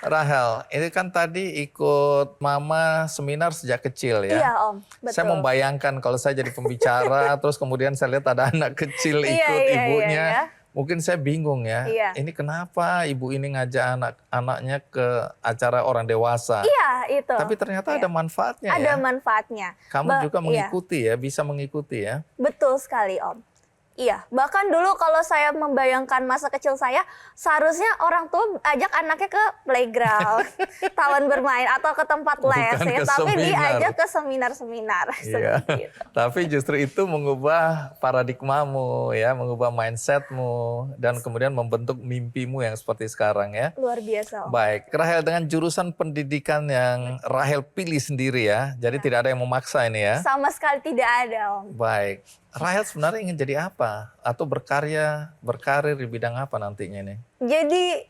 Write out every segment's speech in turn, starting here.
Rahel, ini kan tadi ikut Mama seminar sejak kecil ya. Iya Om, betul. Saya membayangkan kalau saya jadi pembicara, terus kemudian saya lihat ada anak kecil Iya, ikut iya, ibunya. iya. Mungkin saya bingung ya, Iya. ini kenapa ibu ini ngajak anak-anaknya ke acara orang dewasa. Iya, itu. Tapi ternyata Iya. ada manfaatnya ya. Ada manfaatnya. Kamu juga Iya. mengikuti ya, bisa mengikuti ya. Betul sekali Om. Iya, bahkan dulu kalau saya membayangkan masa kecil saya, seharusnya orang tua ajak anaknya ke playground, taman bermain atau ke tempat les Bukan ya, ke tapi seminar. diajak ke seminar-seminar. Iya. Seperti itu. Tapi justru itu mengubah paradigmamu ya, mengubah mindsetmu dan kemudian membentuk mimpimu yang seperti sekarang ya. Luar biasa Om. Baik, Rahel dengan jurusan pendidikan yang Rahel pilih sendiri ya, jadi tidak ada yang memaksa ini ya. Sama sekali tidak ada Om. Baik, Rahel sebenarnya ingin jadi apa? Atau berkarir di bidang apa nantinya nih? Jadi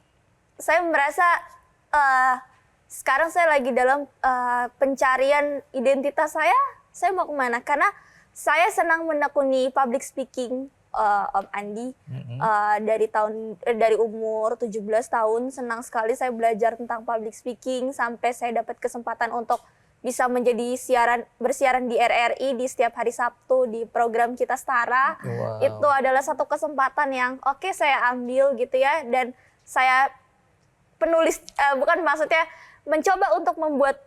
saya merasa sekarang saya lagi dalam pencarian identitas saya mau kemana? Karena saya senang menekuni public speaking, Om Andi. Dari umur 17 tahun senang sekali saya belajar tentang public speaking sampai saya dapat kesempatan untuk bisa menjadi bersiaran di RRI di setiap hari Sabtu di program Kita Setara. Wow. Itu adalah satu kesempatan yang oke saya ambil gitu ya, dan saya penulis maksudnya mencoba untuk membuat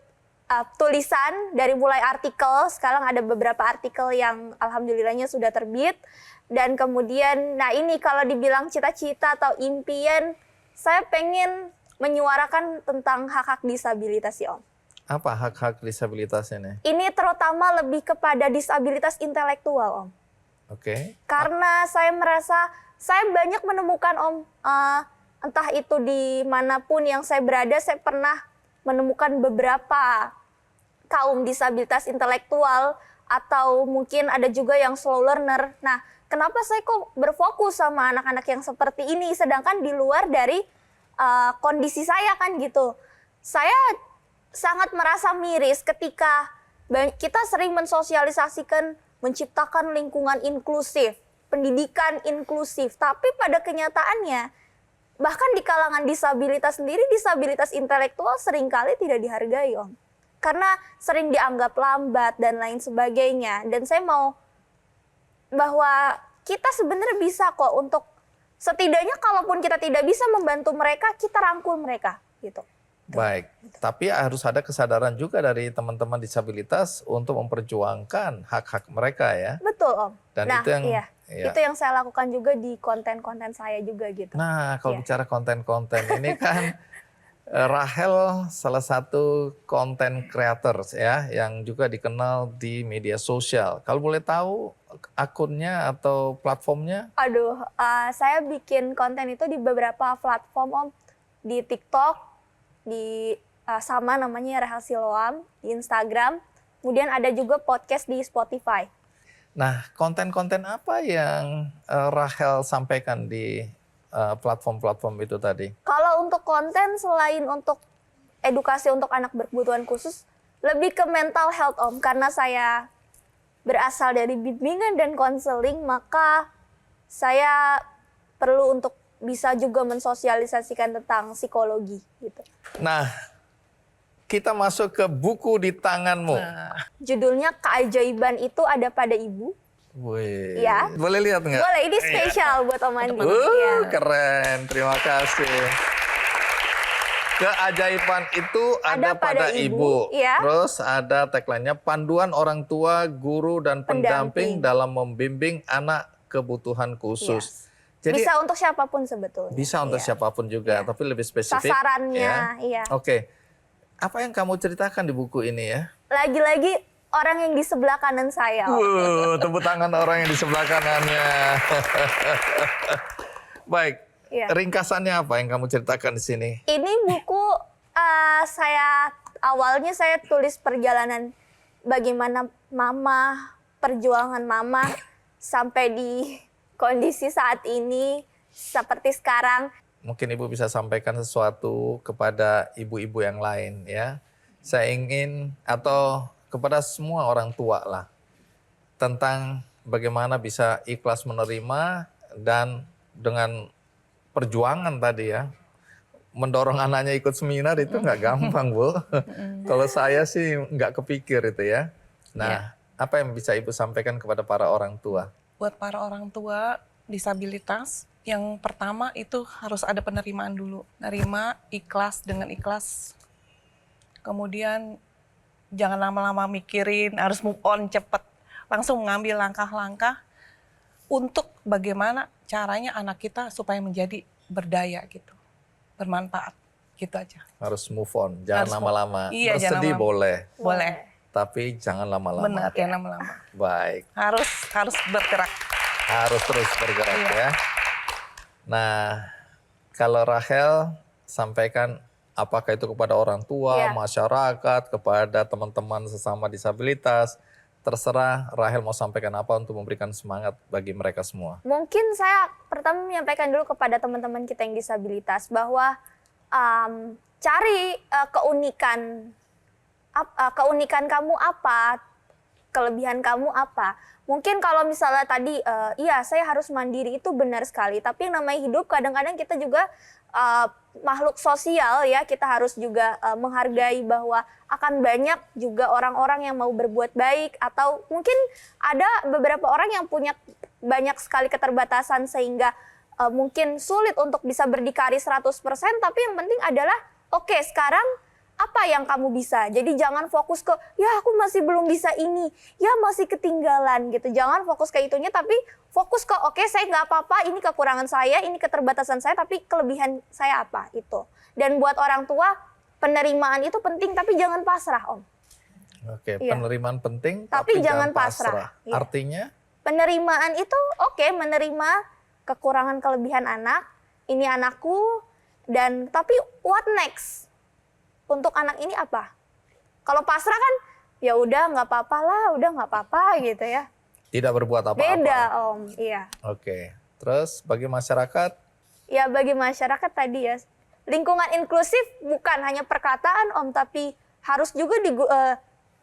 tulisan dari mulai artikel. Sekarang ada beberapa artikel yang alhamdulillahnya sudah terbit, dan kemudian nah ini kalau dibilang cita-cita atau impian, saya pengen menyuarakan tentang hak-hak disabilitas ya Om. Apa hak-hak disabilitas ini? Ini terutama lebih kepada disabilitas intelektual Om. Oke. Karena saya merasa saya banyak menemukan Om, entah itu dimanapun yang saya berada, saya pernah menemukan beberapa kaum disabilitas intelektual atau mungkin ada juga yang slow learner. Nah, kenapa saya kok berfokus sama anak-anak yang seperti ini sedangkan di luar dari kondisi saya kan gitu. Saya sangat merasa miris ketika kita sering mensosialisasikan menciptakan lingkungan inklusif, pendidikan inklusif, tapi pada kenyataannya bahkan di kalangan disabilitas sendiri, disabilitas intelektual seringkali tidak dihargai Om. Karena sering dianggap lambat dan lain sebagainya. Dan saya mau bahwa kita sebenarnya bisa kok untuk setidaknya kalaupun kita tidak bisa membantu mereka, kita rangkul mereka gitu. Baik, tapi harus ada kesadaran juga dari teman-teman disabilitas untuk memperjuangkan hak-hak mereka ya. Betul Om. Dan nah, itu yang iya. Itu yang saya lakukan juga di konten-konten saya juga gitu. Nah, kalau bicara konten-konten ini kan Rahel salah satu konten creator ya yang juga dikenal di media sosial. Kalau boleh tahu akunnya atau platformnya? Aduh, saya bikin konten itu di beberapa platform Om. Di TikTok, di sama namanya Rahel Siloam, di Instagram. Kemudian ada juga podcast di Spotify. Nah, konten-konten apa yang Rahel sampaikan di platform-platform itu tadi? Kalau untuk konten selain untuk edukasi untuk anak berkebutuhan khusus, lebih ke mental health Om. Karena saya berasal dari bimbingan dan konseling, maka saya perlu untuk bisa juga mensosialisasikan tentang psikologi gitu. Nah, kita masuk ke buku di tanganmu. Judulnya Keajaiban Itu Ada Pada Ibu. Wih, Ya. Boleh lihat nggak? Boleh, ini spesial buat Om Andi. Ya. Keren, terima kasih. Keajaiban itu ada pada ibu. Ya. Terus ada tagline-nya, panduan orang tua, guru, dan pendamping dalam membimbing anak kebutuhan khusus. Yes. Jadi, bisa untuk siapapun sebetulnya. Bisa untuk siapapun juga, tapi lebih spesifik. Sasarannya, iya. Oke. Apa yang kamu ceritakan di buku ini ya? Lagi-lagi orang yang di sebelah kanan saya. Tepuk tangan orang yang di sebelah kanannya. Baik, ringkasannya apa yang kamu ceritakan di sini? Ini buku awalnya saya tulis perjalanan bagaimana perjuangan mama sampai di kondisi saat ini seperti sekarang. Mungkin Ibu bisa sampaikan sesuatu kepada ibu-ibu yang lain ya. Saya ingin atau kepada semua orang tua lah tentang bagaimana bisa ikhlas menerima dan dengan perjuangan tadi ya mendorong anaknya ikut seminar itu nggak gampang, Bu. Kalau saya sih nggak kepikir itu ya. Nah, apa yang bisa Ibu sampaikan kepada para orang tua? Buat para orang tua disabilitas, yang pertama itu harus ada penerimaan dulu. Nerima, ikhlas dengan ikhlas. Kemudian jangan lama-lama mikirin, harus move on cepet. Langsung mengambil langkah-langkah untuk bagaimana caranya anak kita supaya menjadi berdaya gitu. Bermanfaat, gitu aja. Harus move on, jangan Harus lama-lama. Iya, jangan Bersedih lama-lama. boleh, Boleh, tapi jangan lama-lama. benar, jangan lama-lama. Baik, Harus bergerak. harus terus bergerak Iya. ya. Nah, kalau Rahel sampaikan apakah itu kepada orang tua, Iya. masyarakat, kepada teman-teman sesama disabilitas, terserah Rahel mau sampaikan apa untuk memberikan semangat bagi mereka semua. Mungkin saya pertama menyampaikan dulu kepada teman-teman kita yang disabilitas bahwa cari keunikan kamu apa, kelebihan kamu apa. Mungkin kalau misalnya tadi, iya saya harus mandiri itu benar sekali. Tapi yang namanya hidup kadang-kadang kita juga makhluk sosial ya. Kita harus juga menghargai bahwa akan banyak juga orang-orang yang mau berbuat baik. Atau mungkin ada beberapa orang yang punya banyak sekali keterbatasan sehingga mungkin sulit untuk bisa berdikari 100%. Tapi yang penting adalah, oke, sekarang apa yang kamu bisa. Jadi jangan fokus ke, ya aku masih belum bisa ini, ya masih ketinggalan gitu. Jangan fokus ke itunya, tapi fokus ke, oke, saya nggak apa-apa, ini kekurangan saya, ini keterbatasan saya, tapi kelebihan saya apa, itu. Dan buat orang tua, penerimaan itu penting, tapi jangan pasrah, Om. Oke, Iya. penerimaan penting, Tapi tapi jangan jangan pasrah. pasrah. Iya. Artinya, Penerimaan itu, oke, menerima kekurangan kelebihan anak, ini anakku, dan tapi what next? Untuk anak ini apa? Kalau pasrah kan, ya udah nggak apa-apa lah, udah nggak apa-apa gitu ya. tidak berbuat apa-apa. Beda, Om. Iya. Oke, terus bagi masyarakat, Ya bagi masyarakat tadi ya, lingkungan inklusif bukan hanya perkataan, Om, tapi harus juga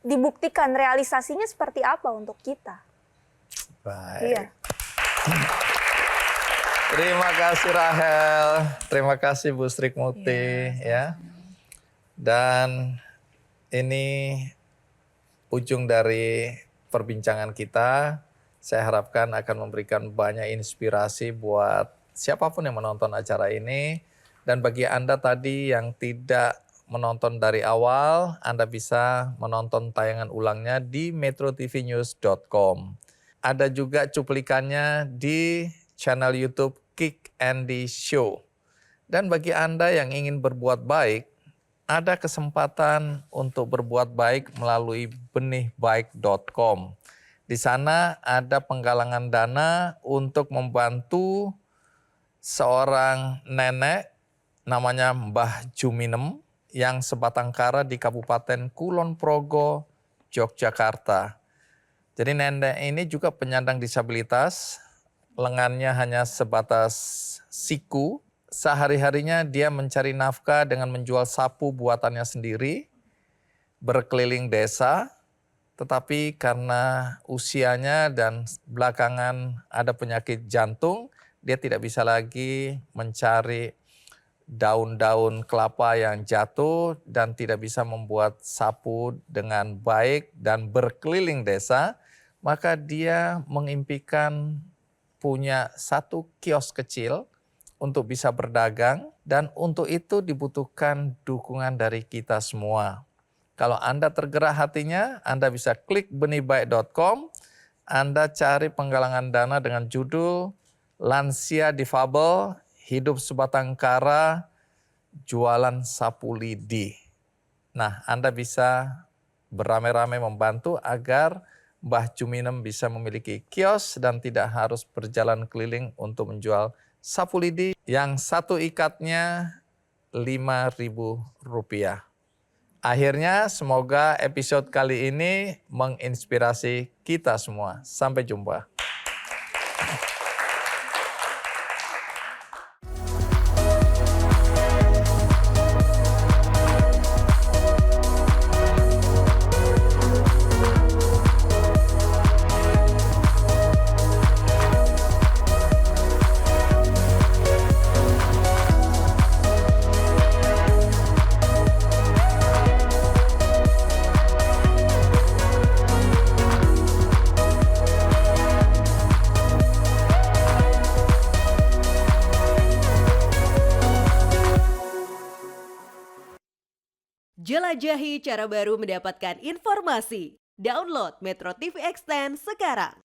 dibuktikan realisasinya seperti apa untuk kita. baik. Iya. Terima kasih Rahel, terima kasih Bu Sri Muti ya. Dan ini ujung dari perbincangan kita. Saya harapkan akan memberikan banyak inspirasi buat siapapun yang menonton acara ini. Dan bagi Anda tadi yang tidak menonton dari awal, Anda bisa menonton tayangan ulangnya di metrotvnews.com. Ada juga cuplikannya di channel YouTube Kick Andy Show. Dan bagi Anda yang ingin berbuat baik, ada kesempatan untuk berbuat baik melalui benihbaik.com. Di sana ada penggalangan dana untuk membantu seorang nenek namanya Mbah Juminem yang sebatang kara di Kabupaten Kulon Progo, Yogyakarta. Jadi nenek ini juga penyandang disabilitas, lengannya hanya sebatas siku. Sehari-harinya dia mencari nafkah dengan menjual sapu buatannya sendiri, berkeliling desa, tetapi karena usianya dan belakangan ada penyakit jantung, dia tidak bisa lagi mencari daun-daun kelapa yang jatuh dan tidak bisa membuat sapu dengan baik dan berkeliling desa, maka dia mengimpikan punya satu kios kecil untuk bisa berdagang, dan untuk itu dibutuhkan dukungan dari kita semua. Kalau Anda tergerak hatinya, Anda bisa klik benihbaik.com, Anda cari penggalangan dana dengan judul Lansia Difabel, Hidup Sebatang Kara, Jualan Sapu Lidi. Nah, Anda bisa beramai-ramai membantu agar Mbah Juminem bisa memiliki kios dan tidak harus berjalan keliling untuk menjual sapu lidi yang satu ikatnya Rp5.000. Akhirnya semoga episode kali ini menginspirasi kita semua. Sampai jumpa. Jelajahi cara baru mendapatkan informasi. Download Metro TV Extend sekarang.